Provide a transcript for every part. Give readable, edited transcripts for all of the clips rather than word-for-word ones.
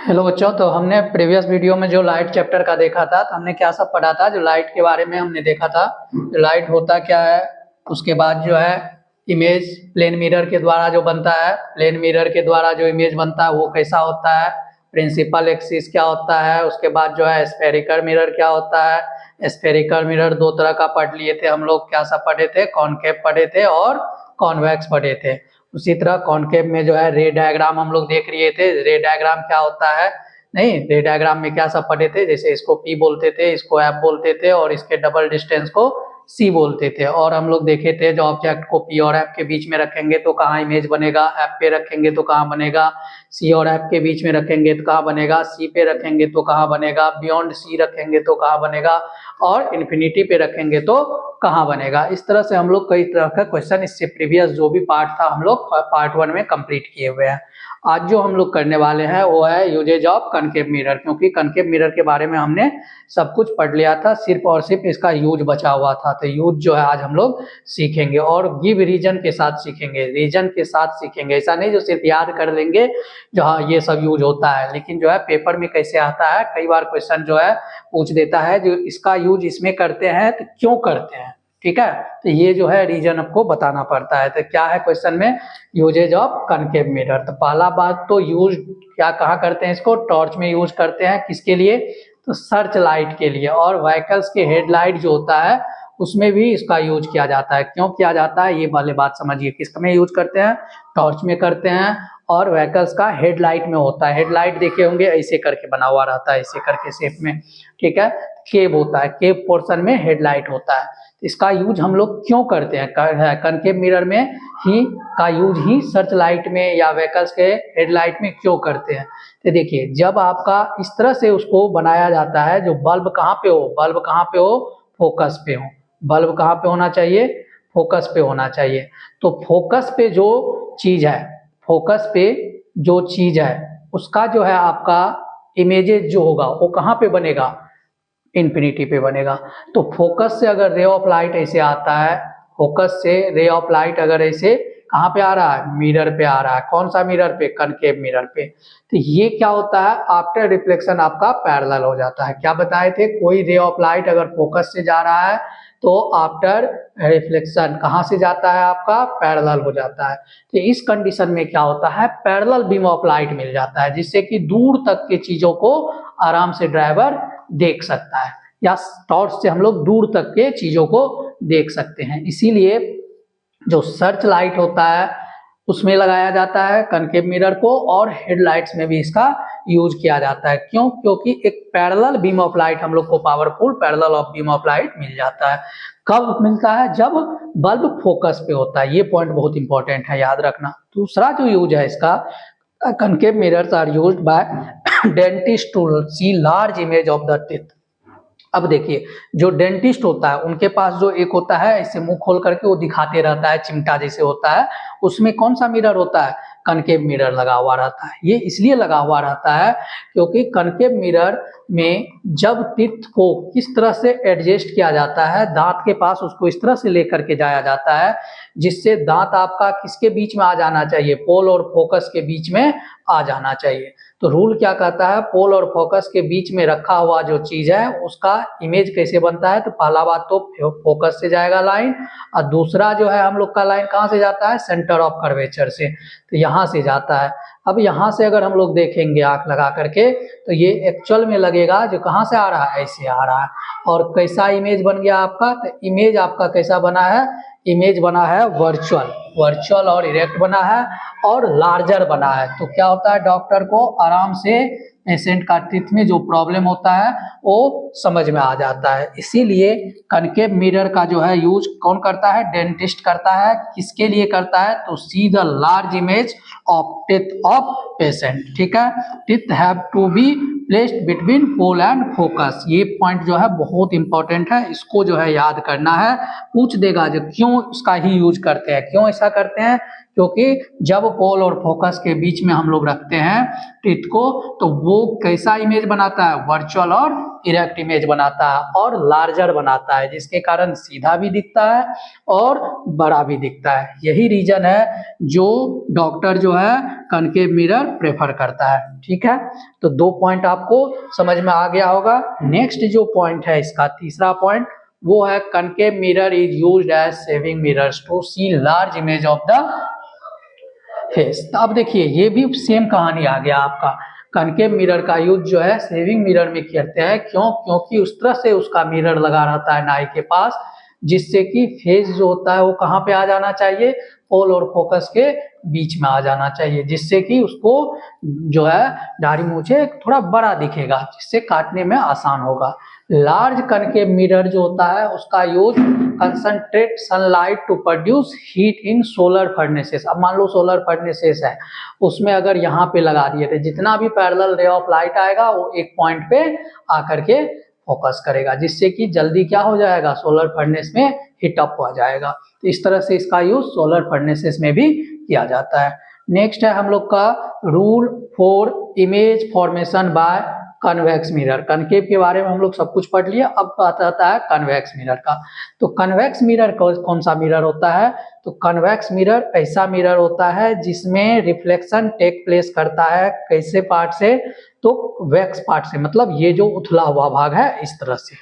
Hello बच्चों, तो हमने प्रीवियस वीडियो में जो लाइट चैप्टर का देखा था, तो हमने क्या सब पढ़ा था। जो लाइट के बारे में हमने देखा था, जो लाइट होता क्या है, उसके बाद जो है इमेज प्लेन मिरर के द्वारा जो बनता है, प्लेन मिरर के द्वारा जो इमेज बनता है वो कैसा होता है, प्रिंसिपल एक्सिस क्या होता है, उसके बाद जो है स्फेरिकल मिरर क्या होता है। स्फेरिकल मिरर दो तरह का पढ़ लिए थे हम लोग, क्या सब पढ़े थे, कॉनकेव पढ़े थे और कॉन्वेक्स पढ़े थे। उसी तरह कॉनकेव में जो है रे डायग्राम हम लोग देख लिए थे। रे डायग्राम क्या होता है, नहीं, रे डायग्राम में क्या सब पढ़े थे, जैसे इसको पी बोलते थे, इसको एफ बोलते थे और इसके डबल डिस्टेंस को सी बोलते थे। और हम लोग देखे थे जो ऑब्जेक्ट को पी और एफ के बीच में रखेंगे तो कहाँ इमेज बनेगा, एफ पे रखेंगे तो कहाँ बनेगा, सी और एफ के बीच में रखेंगे तो कहाँ बनेगा, सी पे रखेंगे तो कहाँ बनेगा, बियॉन्ड सी रखेंगे तो कहाँ बनेगा, और इन्फिनिटी पे रखेंगे तो कहाँ बनेगा। इस तरह से हम लोग कई तरह का क्वेश्चन इससे प्रीवियस जो भी पार्ट था हम लोग पार्ट 1 में कंप्लीट किए हुए हैं। आज जो हम लोग करने वाले हैं वो है यूजेज ऑफ कनकेव मिरर, क्योंकि कनकेव मिरर के बारे में हमने सब कुछ पढ़ लिया था, सिर्फ और सिर्फ इसका यूज बचा हुआ था। तो यूज जो है आज हम लोग सीखेंगे और गिव रीजन के साथ सीखेंगे, रीजन के साथ सीखेंगे। ऐसा नहीं जो सिर्फ याद कर लेंगे जो हाँ ये सब यूज होता है, लेकिन जो है पेपर में कैसे आता है, कई बार क्वेश्चन जो है पूछ देता है जो इसका यूज इसमें करते हैं तो क्यों करते हैं, ठीक है। तो ये जो है रीजन आपको बताना पड़ता है। तो क्या है क्वेश्चन में, यूजेज ऑफ कनकेव मिरर। तो पहला बात तो यूज क्या कहाँ करते हैं, इसको टॉर्च में यूज करते हैं, किसके लिए, तो सर्च लाइट के लिए। और व्हीकल्स के हेडलाइट जो होता है उसमें भी इसका यूज किया जाता है। क्यों किया जाता है ये वाले बात समझिए, किसमें यूज करते हैं, टॉर्च में करते हैं। और व्हीकल्स का हेडलाइट में होता है, हेडलाइट देखे होंगे ऐसे करके बना हुआ रहता है, ऐसे करके शेप में, ठीक है। केब होता है, केब पोर्शन में हेडलाइट होता है। इसका यूज हम लोग क्यों करते हैं, कनकेव मिरर में ही का यूज ही सर्च लाइट में या व्हीकल्स के हेडलाइट में क्यों करते हैं। तो देखिए, जब आपका इस तरह से उसको बनाया जाता है, जो बल्ब कहाँ पे हो, बल्ब कहाँ पे हो, फोकस पे हो। बल्ब कहाँ पे होना चाहिए, फोकस पे होना चाहिए। तो फोकस पे जो चीज है, फोकस पे जो चीज है उसका जो है आपका इमेजेस जो होगा वो कहाँ पे बनेगा, इन्फिनिटी पे बनेगा। तो फोकस से अगर रे ऑफ लाइट ऐसे आता है, फोकस से रे ऑफ लाइट अगर ऐसे कहाँ पे आ रहा है, मिरर पे आ रहा है। कौन सा मिरर पे, कनकेव मिरर पे। तो ये क्या होता है, आफ्टर रिफ्लेक्शन आपका पैरेलल हो जाता है। क्या बताए थे, कोई रे ऑफ लाइट अगर फोकस से जा रहा है तो आफ्टर रिफ्लेक्शन कहाँ से जाता है, आपका पैरेलल हो जाता है। तो इस कंडीशन में क्या होता है, पैरेलल बीम ऑफ लाइट मिल जाता है, जिससे कि दूर तक के चीजों को आराम से ड्राइवर देख सकता है, या टॉर्च से हम लोग दूर तक के चीजों को देख सकते हैं। इसीलिए जो सर्च लाइट होता है उसमें लगाया जाता है कनकेव मिरर को, और हेडलाइट्स में भी इसका यूज किया जाता है। क्यों, क्योंकि एक पैरेलल बीम ऑफ लाइट हम लोग को, powerful parallel of beam of light मिल जाता है। कब मिलता है, जब बल्ब फोकस पे होता है। ये पॉइंट बहुत इंपॉर्टेंट है, याद रखना। दूसरा जो यूज है इसका, concave mirrors are used by dentist to see large image of the teeth. अब देखिए, जो डेंटिस्ट होता है उनके पास जो एक होता है ऐसे मुंह खोल करके वो दिखाते रहता है, चिमटा जैसे होता है, उसमें कौन सा मिरर होता है, कनकेव मिरर लगा हुआ रहता है। ये इसलिए लगा हुआ रहता है क्योंकि कनकेव मिरर में जब टीथ को किस तरह से एडजस्ट किया जाता है, दांत के पास उसको इस तरह से लेकर के जाया जाता है जिससे दांत आपका किसके बीच में आ जाना चाहिए, पोल और फोकस के बीच में आ जाना चाहिए। तो रूल क्या कहता है, पोल और फोकस के बीच में रखा हुआ जो चीज है उसका इमेज कैसे बनता है। तो पहला बात तो फोकस से जाएगा लाइन, और दूसरा जो है हम लोग का लाइन कहाँ से जाता है, सेंटर ऑफ कर्वेचर से, तो यहाँ से जाता है। अब यहाँ से अगर हम लोग देखेंगे आंख लगा करके तो ये एक्चुअल में लगेगा जो कहाँ से आ रहा है, ऐसे आ रहा है। और कैसा इमेज बन गया आपका, तो इमेज आपका कैसा बना है, इमेज बना है वर्चुअल, वर्चुअल और इरेक्ट बना है और लार्जर बना है। तो क्या होता है, डॉक्टर को आराम से पेशेंट का टीथ में जो प्रॉब्लम होता है वो समझ में आ जाता है। इसीलिए कनकेव मिरर का जो है यूज कौन करता है, डेंटिस्ट करता है। किसके लिए करता है, तो see the large image of teeth of patient, ठीक है। Teeth have to be placed between pole and focus. ये पॉइंट जो है बहुत इंपॉर्टेंट है, इसको जो है याद करना है। पूछ देगा जो क्यों इसका ही यूज करते हैं, क्यों ऐसा करते हैं, क्योंकि जब पोल और फोकस के बीच में हम लोग रखते हैं टीथ को, तो वो कैसा इमेज बनाता है, वर्चुअल और इरेक्ट इमेज बनाता है और लार्जर बनाता है, जिसके कारण सीधा भी दिखता है और बड़ा भी दिखता है। यही रीजन है जो डॉक्टर जो है कनकेव मिरर प्रेफर करता है। ठीक है, तो 2 पॉइंट आपको समझ में आ गया होगा। नेक्स्ट जो पॉइंट है इसका तीसरा पॉइंट, वो है concave mirror is used as shaving mirrors to see large image of the face. अब देखिए ये भी सेम कहानी आ गया आपका। कनकेव मिरर का यूज जो है सेविंग मिरर में करते हैं, क्यों? क्योंकि उस तरह से उसका मिरर लगा रहता है नाई के पास, जिससे कि फेस जो होता है वो कहाँ पे आ जाना चाहिए, पोल और फोकस के बीच में आ जाना चाहिए, जिससे कि उसको जो है दाढ़ी मूछे थोड़ा बड़ा दिखेगा, जिससे काटने में आसान होगा। लार्ज कनकेव मिरर जो होता है उसका use concentrate sunlight to produce heat in solar furnaces. अब मान लो सोलर फर्नेसेस है, उसमें अगर यहाँ पे लगा दिए थे, जितना भी पैरेलल रे ऑफ लाइट आएगा वो एक पॉइंट पे आकर के फोकस करेगा, जिससे कि जल्दी क्या हो जाएगा, सोलर फर्नेस में हीट अप हो जाएगा। तो इस तरह से इसका यूज सोलर फर्नेसेस में भी किया जाता है। नेक्स्ट है हम लोग का rule for image formation by convex mirror. Concave के बारे में हम लोग सब कुछ पढ़ लिया, अब बात आता है कन्वेक्स मिरर का। तो कन्वेक्स मिरर कौन सा मिरर होता है, तो कन्वेक्स मिरर ऐसा मिरर होता है जिसमें रिफ्लेक्शन टेक प्लेस करता है। कैसे पार्ट से, तो वैक्स पार्ट से, मतलब ये जो उथला हुआ भाग है इस तरह से।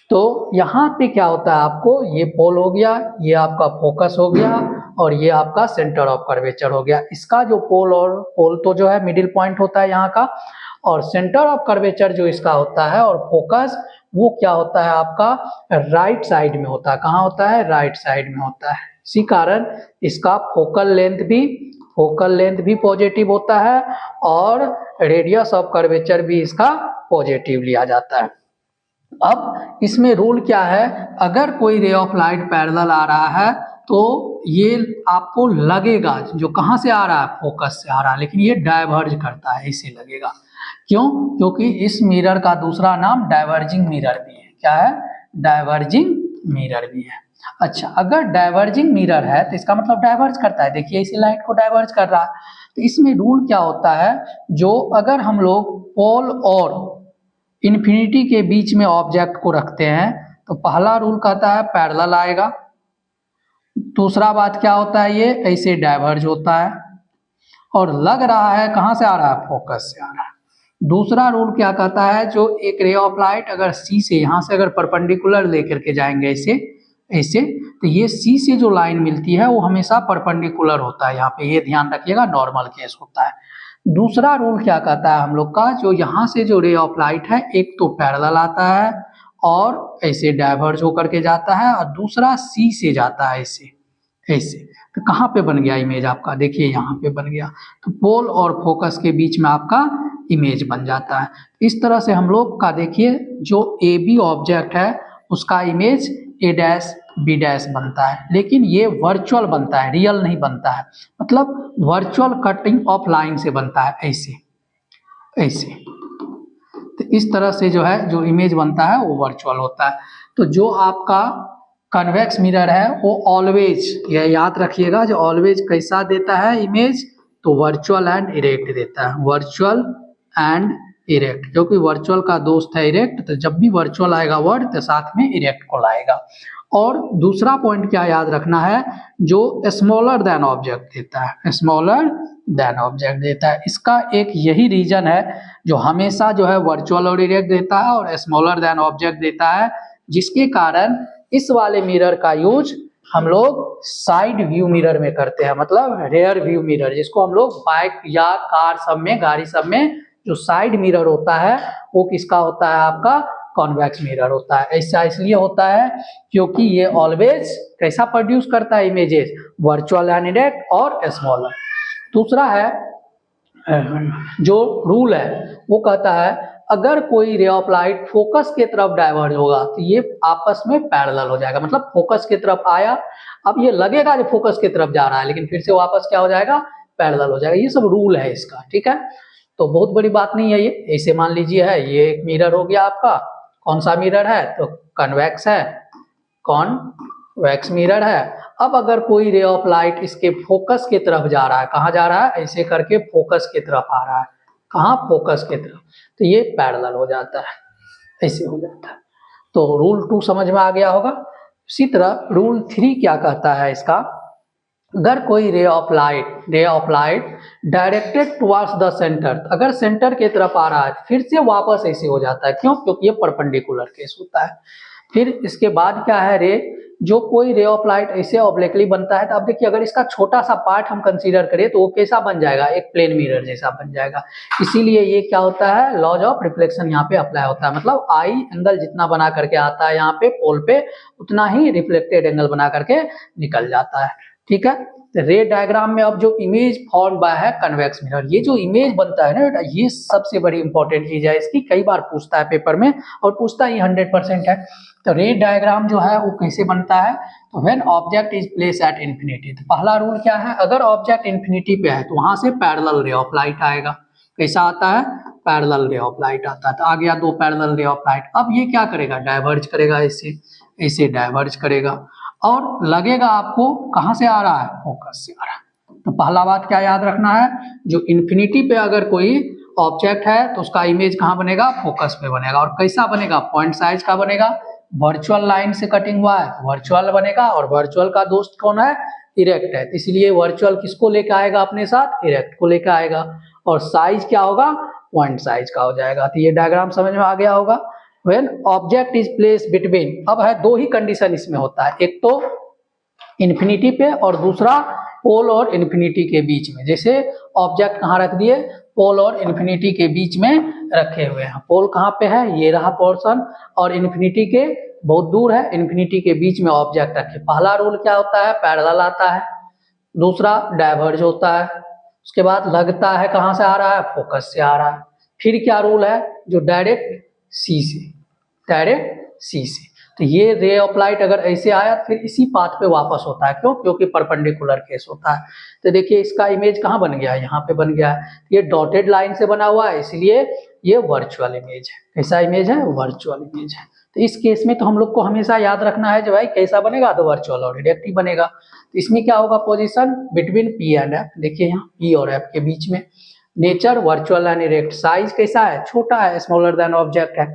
तो यहाँ पे क्या होता है, आपको ये पोल हो गया, ये आपका फोकस हो गया और ये आपका सेंटर ऑफ कर्वेचर हो गया। इसका जो पोल तो जो है मिडिल पॉइंट होता है यहाँ का, और सेंटर ऑफ कर्वेचर जो इसका होता है और फोकस वो क्या होता है आपका राइट साइड में होता है। कहाँ होता है, राइट साइड में होता है। इसी कारण इसका फोकल लेंथ भी पॉजिटिव होता है और रेडियस ऑफ कर्वेचर भी इसका पॉजिटिव लिया जाता है। अब इसमें रूल क्या है, अगर कोई रे ऑफ लाइट पैरेलल आ रहा है तो ये आपको लगेगा जो कहाँ से आ रहा है, फोकस से आ रहा है, लेकिन ये डाइवर्ज करता है, इसे लगेगा। क्यों? क्योंकि इस मिरर का दूसरा नाम डाइवर्जिंग मिरर भी है। क्या है, डाइवर्जिंग मिरर भी है। अच्छा, अगर डाइवर्जिंग मिरर है तो इसका मतलब डाइवर्ज करता है। देखिए इसी लाइट को डाइवर्ज कर रहा है। तो इसमें रूल क्या होता है, जो अगर हम लोग पोल और इन्फिनिटी के बीच में ऑब्जेक्ट को रखते हैं तो पहला रूल कहता है पैरेलल आएगा। दूसरा बात क्या होता है, ये ऐसे डाइवर्ज होता है और लग रहा है कहाँ से आ रहा है, फोकस से आ रहा है। दूसरा रूल क्या कहता है, जो एक रे ऑफ लाइट अगर सी से यहाँ से अगर परपेंडिकुलर लेकर के जाएंगे ऐसे तो ये सी से जो लाइन मिलती है वो हमेशा परपेंडिकुलर होता है। यहाँ पे ये ध्यान रखिएगा, नॉर्मल केस होता है। दूसरा रूल क्या कहता है हम लोग का, जो यहाँ से जो रे ऑफ लाइट है एक तो पैरेलल आता है और ऐसे डाइवर्ज होकर के जाता है, और दूसरा सी से जाता है ऐसे। तो कहाँ पे बन गया इमेज आपका, देखिए यहाँ पे बन गया। तो पोल और फोकस के बीच में आपका इमेज बन जाता है। इस तरह से हम लोग का देखिए जो ए बी ऑब्जेक्ट है उसका image A dash B dash बनता है, लेकिन ये वर्चुअल बनता है, रियल नहीं बनता है। मतलब वर्चुअल कटिंग ऑफ लाइन से बनता है, ऐसे। तो इस तरह से जो है जो इमेज बनता है वो वर्चुअल होता है। तो जो आपका कन्वेक्स मिरर है वो ऑलवेज, यह याद रखिएगा, जो ऑलवेज कैसा देता है इमेज, तो वर्चुअल एंड इरेक्ट देता है। वर्चुअल एंड इरेक्ट, क्योंकि वर्चुअल का दोस्त है इरेक्ट, तो जब भी वर्चुअल आएगा वर्ड तो साथ में इरेक्ट को लाएगा। और दूसरा पॉइंट क्या याद रखना है, जो स्मॉलर देन ऑब्जेक्ट देता है, स्मॉलर देन ऑब्जेक्ट देता है। इसका एक यही रीजन है जो हमेशा जो है वर्चुअल और इरेक्ट देता है और स्मॉलर देन ऑब्जेक्ट देता है, जिसके कारण इस वाले मिरर का यूज हम लोग साइड व्यू मिरर में करते हैं, मतलब रेयर व्यू मिरर, जिसको हम लोग बाइक या कार सब में, गाड़ी सब में जो साइड मिरर होता है वो किसका होता है, आपका कॉन्वेक्स मिरर होता है। ऐसा इसलिए होता है क्योंकि ये ऑलवेज कैसा प्रोड्यूस करता है इमेजेस, वर्चुअल एंड इरेक्ट और स्मॉलर। दूसरा है जो रूल है वो कहता है अगर कोई रे ऑफ लाइट फोकस के तरफ डाइवर्ज होगा तो ये आपस में पैरेलल हो जाएगा, मतलब फोकस की तरफ आया, अब ये लगेगा जो फोकस की तरफ जा रहा है, लेकिन फिर से वापस क्या हो जाएगा, पैरेलल हो जाएगा। ये सब रूल है इसका, ठीक है। तो बहुत बड़ी बात नहीं है ये, ऐसे मान लीजिए है ये एक मिरर हो गया आपका, कौन सा मिरर है, तो कन्वेक्स है, कॉन्वेक्स मिरर है। अब अगर कोई रे ऑफ लाइट इसके फोकस की तरफ जा रहा है, कहाँ जा रहा है, ऐसे करके फोकस की तरफ आ रहा है, कहाँ, फोकस की तरफ, तो ये पैरेलल हो जाता है, ऐसे हो जाता है। तो रूल 2 समझ में आ गया होगा। इसी तरह रूल 3 क्या कहता है इसका, अगर कोई ray of light directed towards the centre, अगर सेंटर की तरफ आ रहा है फिर से वापस ऐसे हो जाता है, क्यों, क्योंकि ये परपेंडिकुलर केस होता है। फिर इसके बाद क्या है, जो कोई रे ऑफ लाइट ऐसे ऑब्लिकली बनता है, तो अब देखिए अगर इसका छोटा सा पार्ट हम कंसीडर करें तो वो कैसा बन जाएगा, एक प्लेन मिरर जैसा बन जाएगा। इसीलिए ये क्या होता है, लॉज ऑफ रिफ्लेक्शन यहाँ पे अप्लाई होता है, मतलब आई एंगल जितना बना करके आता है यहाँ पे पोल पे, उतना ही रिफ्लेक्टेड एंगल बना करके निकल जाता है, ठीक है। रे डायग्राम में अब जो इमेज फॉर्म बाय है कन्वेक्स मिरर, ये जो इमेज बनता है ना, ये सबसे बड़ी इंपॉर्टेंट चीज है, इसकी कई बार पूछता है पेपर में, और पूछता ही 100% है। तो रे डायग्राम जो है वो कैसे बनता है, तो when object is place at infinity, तो पहला रूल क्या है, अगर ऑब्जेक्ट इन्फिनिटी पे है तो वहां से पैरेलल रे ऑफ लाइट आएगा, कैसा आता है, पैरेलल रे ऑफ लाइट आता है। तो आ गया 2 पैरेलल रे ऑफ लाइट। अब ये क्या करेगा, डाइवर्ज करेगा, ऐसे डाइवर्ज करेगा, और लगेगा आपको कहां से आ रहा है, फोकस से आ रहा है। तो पहला बात क्या याद रखना है, जो इन्फिनिटी पे अगर कोई ऑब्जेक्ट है तो उसका इमेज कहाँ बनेगा, फोकस पे बनेगा, और कैसा बनेगा, पॉइंट साइज का बनेगा, वर्चुअल लाइन से कटिंग हुआ है वर्चुअल बनेगा, और वर्चुअल का दोस्त कौन है, इरेक्ट है, इसलिए वर्चुअल किसको लेकर आएगा अपने साथ, इरेक्ट को लेकर आएगा, और साइज क्या होगा, पॉइंट साइज का हो जाएगा। तो ये डायग्राम समझ में आ गया होगा। When object is place between, अब है 2 ही कंडीशन इसमें होता है, एक तो इन्फिनिटी पे और दूसरा पोल और इन्फिनिटी के बीच में। जैसे ऑब्जेक्ट कहाँ रख दिए, पोल और इन्फिनिटी के बीच में रखे हुए हैं। पोल कहाँ पे है, ये रहा पोर्शन, और इन्फिनिटी के बहुत दूर है, इन्फिनिटी के बीच में ऑब्जेक्ट रखे। पहला रूल क्या होता है, पैरेलल आता है, दूसरा डाइवर्ज होता है, उसके बाद लगता है कहाँ से आ रहा है, फोकस से आ रहा है। फिर क्या रूल है, जो डायरेक्ट सी से। तो ये रे ऑफ लाइट अगर ऐसे आया फिर इसी पाथ पे वापस होता है, क्यों, क्योंकि परपेंडिकुलर केस होता है। तो देखिए इसका इमेज कहाँ बन गया, यहाँ पे बन गया है, ये डॉटेड लाइन से बना हुआ है, इसलिए ये वर्चुअल इमेज है। कैसा इमेज है, वर्चुअल इमेज है। तो इस केस में तो हम लोग को हमेशा याद रखना है जो भाई कैसा बनेगा, तो वर्चुअल और इरेक्ट बनेगा। तो इसमें क्या होगा, position between P and F, देखिए यहाँ पी और एफ के बीच में। Nature virtual and erect, size कैसा है, छोटा है, स्मॉलर देन ऑब्जेक्ट है।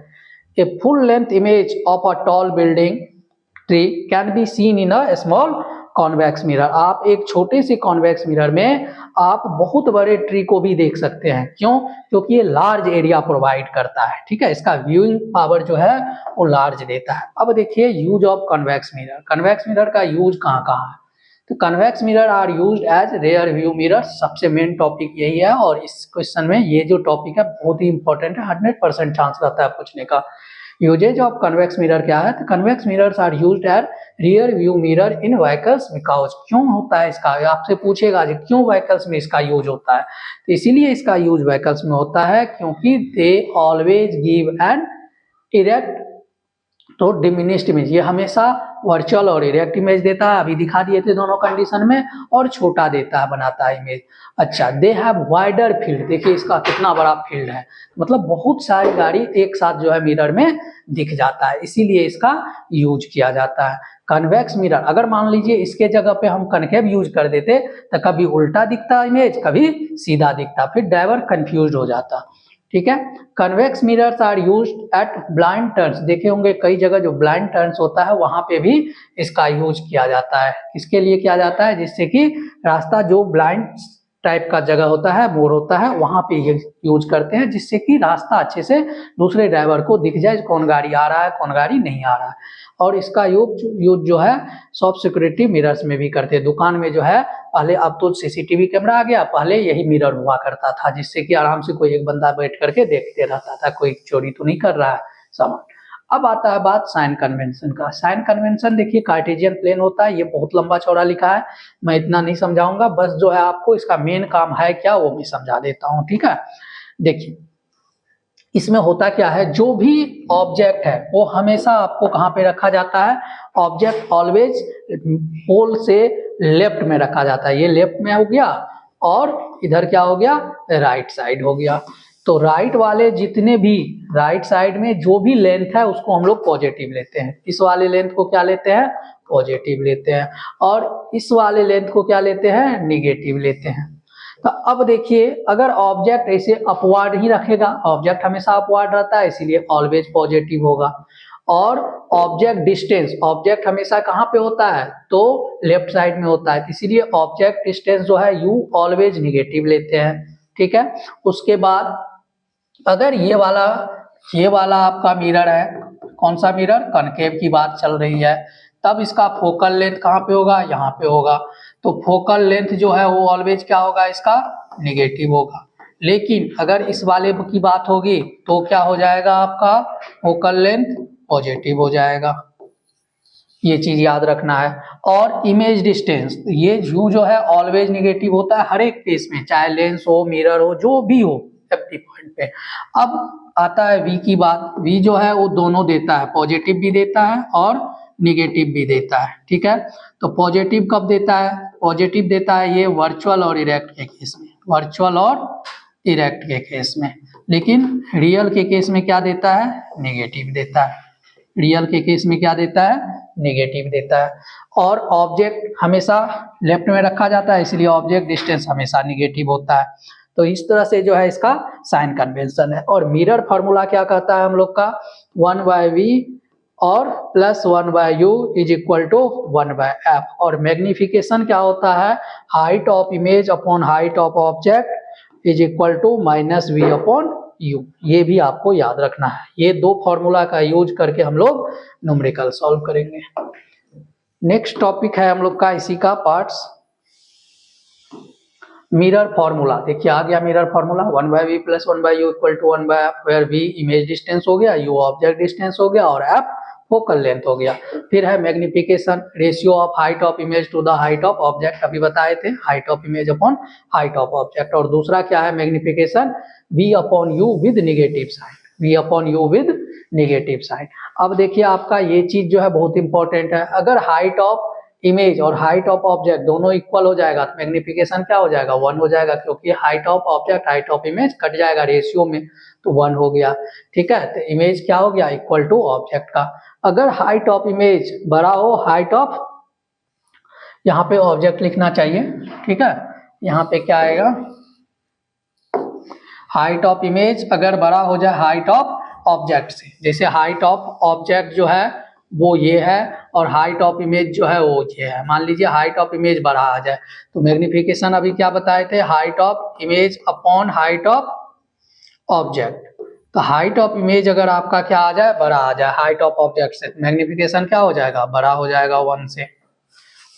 A full length image of a tall building tree can be seen in a small convex mirror। आप एक छोटे से कॉन्वेक्स मिरर में आप बहुत बड़े ट्री को भी देख सकते हैं, क्यों, क्योंकि ये लार्ज एरिया प्रोवाइड करता है, ठीक है, इसका व्यूइंग पावर जो है वो लार्ज देता है। अब देखिए use of convex mirror, convex mirror का यूज कहाँ कहाँ है, तो convex mirror are used as rear view mirror, सबसे मेन टॉपिक यही है, और इस क्वेश्चन में ये जो टॉपिक है बहुत ही इंपॉर्टेंट है, 100% चांस रहता है पूछने का। यूजेज ऑफ कन्वेक्स मिरर क्या है, तो convex mirrors are used as rear view mirror in vehicles, because क्यों होता है इसका, आपसे पूछेगा जी क्यों व्हीकल्स में इसका यूज होता है, तो इसीलिए इसका यूज व्हीकल्स में होता है क्योंकि they always give an erect तो डिमिनिश्ड इमेज, ये हमेशा वर्चुअल और इरेक्ट इमेज देता है, अभी दिखा दिए थे दोनों कंडीशन में, और छोटा देता है, बनाता है इमेज। अच्छा, दे हैव वाइडर फील्ड, देखिए इसका कितना बड़ा फील्ड है, मतलब बहुत सारी गाड़ी एक साथ जो है मिरर में दिख जाता है, इसीलिए इसका यूज किया जाता है। कन्वेक्स मिरर, अगर मान लीजिए इसके जगह पे हम कनकेव यूज कर देते तो कभी उल्टा दिखता इमेज, कभी सीधा दिखता, फिर ड्राइवर कंफ्यूज हो जाता, ठीक है। Convex mirrors are used at blind turns, देखे होंगे कई जगह जो ब्लाइंड टर्न्स होता है वहां पे भी इसका यूज किया जाता है। किसके लिए किया जाता है, जिससे कि रास्ता जो ब्लाइंड टाइप का जगह होता है, मोड़ होता है, वहां पे ये यूज करते हैं, जिससे कि रास्ता अच्छे से दूसरे ड्राइवर को दिख जाए कौन गाड़ी आ रहा है कौन गाड़ी नहीं आ रहा है। और इसका यूज जो है सॉफ्ट सिक्योरिटी मिरर्स में भी करते हैं। दुकान में जो है पहले, अब तो सीसीटीवी कैमरा आ गया, पहले यही मिरर हुआ करता था, जिससे कि आराम से कोई एक बंदा बैठ करके देखते रहता था कोई चोरी तो नहीं कर रहा है सामान। अब आता है बात साइन कन्वेंशन का। साइन कन्वेंशन देखिए कार्टेशियन प्लेन होता है, ये बहुत लंबा चौड़ा लिखा है, मैं इतना नहीं समझाऊंगा, बस जो है आपको इसका मेन काम है क्या वो मैं समझा देता हूँ, ठीक है। देखिए इसमें होता क्या है, जो भी ऑब्जेक्ट है वो हमेशा आपको कहाँ पे रखा जाता है, ऑब्जेक्ट ऑलवेज पोल से लेफ्ट में रखा जाता है, ये लेफ्ट में हो गया और इधर क्या हो गया, राइट साइड हो गया। तो राइट वाले जितने भी राइट साइड में जो भी लेंथ है उसको हम लोग पॉजिटिव लेते हैं, इस वाले लेंथ को क्या लेते हैं, पॉजिटिव लेते हैं, और इस वाले लेंथ को क्या लेते हैं, निगेटिव लेते हैं। तो अब देखिए अगर ऑब्जेक्ट ऐसे अपवर्ड ही रखेगा, ऑब्जेक्ट हमेशा अपवर्ड रहता है इसीलिए ऑलवेज पॉजिटिव होगा, और ऑब्जेक्ट डिस्टेंस, ऑब्जेक्ट हमेशा कहाँ पे होता है, तो लेफ्ट साइड में होता है, इसीलिए ऑब्जेक्ट डिस्टेंस जो है यू ऑलवेज निगेटिव लेते हैं, ठीक है। उसके बाद अगर ये वाला आपका मिरर है, कौन सा मिरर, कनकेव की बात चल रही है, तब इसका फोकल लेंथ कहाँ पे होगा, यहाँ पे होगा, तो फोकल लेंथ जो है वो ऑलवेज क्या होगा, इसका निगेटिव होगा। लेकिन अगर इस वाले की बात होगी तो क्या हो जाएगा, आपका फोकल लेंथ पॉजिटिव हो जाएगा, ये चीज याद रखना है। और इमेज डिस्टेंस, ये यू जो है ऑलवेज निगेटिव होता है हर एक केस में, चाहे लेंस हो, मिरर हो, जो भी हो, सेफ्टी पॉइंट पे। अब आता है वी की बात, वी जो है वो दोनों देता है, पॉजिटिव भी देता है और निगेटिव भी देता है, ठीक है। तो पॉजिटिव कब देता है, पॉजिटिव देता है ये वर्चुअल और इरेक्ट के केस में, वर्चुअल और इरेक्ट के केस में, लेकिन रियल के केस में क्या देता है, निगेटिव देता है, रियल के केस में क्या देता है, निगेटिव देता है। और ऑब्जेक्ट हमेशा लेफ्ट में रखा जाता है इसलिए ऑब्जेक्ट डिस्टेंस हमेशा निगेटिव होता है। तो इस तरह से जो है इसका साइन कन्वेंशन है। और मिरर फार्मूला क्या कहता है हम लोग का, 1/v और plus 1/u is equal to 1/f। और मैग्निफिकेशन क्या होता है, height of image upon height of object is equal to -v upon u। ये भी आपको याद रखना है, ये दो फॉर्मूला का यूज करके हम लोग न्यूमेरिकल सॉल्व करेंगे। नेक्स्ट टॉपिक है हम लोग का इसी का पार्ट्स, मिरर फॉर्मूला। देखिए आ गया mirror formula, 1/v plus 1/u equal to 1/f, where v image distance हो गया, u ऑब्जेक्ट डिस्टेंस हो गया और f फोकल लेंथ हो गया। फिर है magnification, ratio of height of image to the height of object, अभी बताए थे, height of image upon height of object. और दूसरा क्या है magnification, v upon u with negative sign, v upon u with negative sign. अब देखिए आपका ये चीज जो है बहुत इंपॉर्टेंट है, अगर हाइट ऑफ इमेज और हाइट ऑफ ऑब्जेक्ट दोनों इक्वल हो जाएगा तो मैग्निफिकेशन क्या हो जाएगा, 1 हो जाएगा, क्योंकि height of object height of image cut जाएगा रेशियो में, तो 1 हो गया, ठीक है। तो इमेज क्या हो गया, इक्वल टू ऑब्जेक्ट का। अगर हाइट ऑफ इमेज बड़ा हो हाइट ऑफ, यहाँ पे ऑब्जेक्ट लिखना चाहिए, ठीक है, यहाँ पे क्या आएगा, हाइट ऑफ इमेज अगर बड़ा हो जाए हाइट ऑफ ऑब्जेक्ट से, जैसे हाइट ऑफ ऑब्जेक्ट जो है वो ये है और हाइट ऑफ इमेज जो है वो ये है, मान लीजिए हाइट ऑफ इमेज बड़ा आ जाए तो मैग्निफिकेशन अभी क्या बताए थे, height of image upon height of object. तो हाइट ऑफ इमेज अगर आपका क्या आ जाए, बड़ा आ जाए हाइट ऑफ ऑब्जेक्ट से, मैग्निफिकेशन क्या हो जाएगा, बड़ा हो जाएगा 1 से।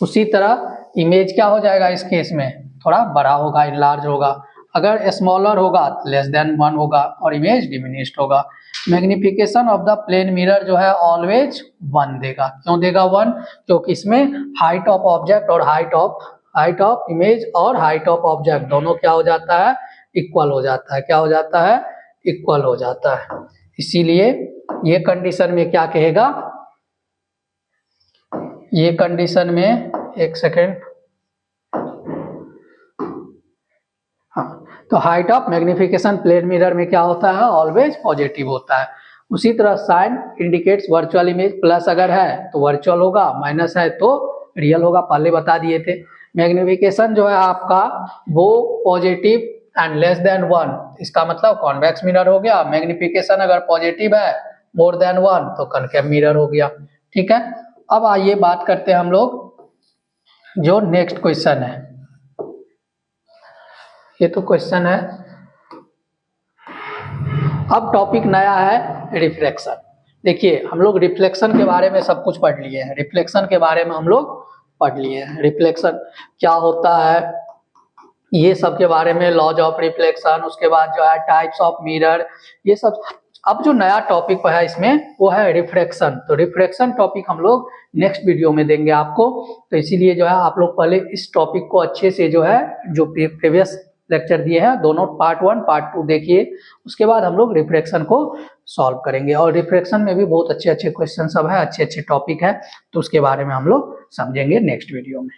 उसी तरह इमेज क्या हो जाएगा इस केस में, थोड़ा बड़ा होगा, इनलार्ज होगा, अगर स्मॉलर होगा तो लेस देन 1 होगा और इमेज डिमिनिश्ड होगा। Magnification of the plane mirror जो है ऑलवेज 1 देगा, क्यों देगा 1, क्योंकि इसमें हाइट ऑफ ऑब्जेक्ट और हाइट ऑफ इमेज और हाइट ऑफ ऑब्जेक्ट दोनों क्या हो जाता है, इक्वल हो जाता है, क्या हो जाता है, इक्वल हो जाता है। इसीलिए ये कंडीशन में क्या कहेगा, ये कंडीशन में, एक सेकेंड, हाँ, तो height of magnification plane mirror में क्या होता है, ऑलवेज पॉजिटिव होता है। उसी तरह sign indicates virtual image, plus अगर है तो वर्चुअल होगा, माइनस है तो रियल होगा, पहले बता दिए थे। मैग्निफिकेशन जो है आपका वो पॉजिटिव एंड लेस देन 1, इसका मतलब कॉन्वेक्स मिरर हो गया। मैग्निफिकेशन अगर पॉजिटिव है मोर देन 1 तो कनकेव मिरर हो गया, ठीक है। अब आइए बात करते हैं हम लोग जो नेक्स्ट क्वेश्चन है, ये तो क्वेश्चन है। अब टॉपिक नया है रिफ्लेक्शन। देखिए हम लोग रिफ्लेक्शन के बारे में सब कुछ पढ़ लिए हैं, रिफ्लेक्शन के बारे में हम लोग पढ़ लिए हैं, रिफ्लेक्शन क्या होता है ये सब के बारे में, लॉज ऑफ रिफ्लेक्शन, उसके बाद जो है टाइप्स ऑफ मिरर, ये सब। अब जो नया टॉपिक है इसमें वो है रिफ्रैक्शन। तो रिफ्रैक्शन टॉपिक हम लोग नेक्स्ट वीडियो में देंगे आपको, तो इसीलिए जो है आप लोग पहले इस टॉपिक को अच्छे से जो है जो प्रीवियस लेक्चर दिए हैं दोनों पार्ट 1 पार्ट 2 देखिए, उसके बाद हम लोग रिफ्रैक्शन को सॉल्व करेंगे। और रिफ्रैक्शन में भी बहुत अच्छे अच्छे क्वेश्चन सब है, अच्छे अच्छे टॉपिक है, तो उसके बारे में हम लोग समझेंगे नेक्स्ट वीडियो में।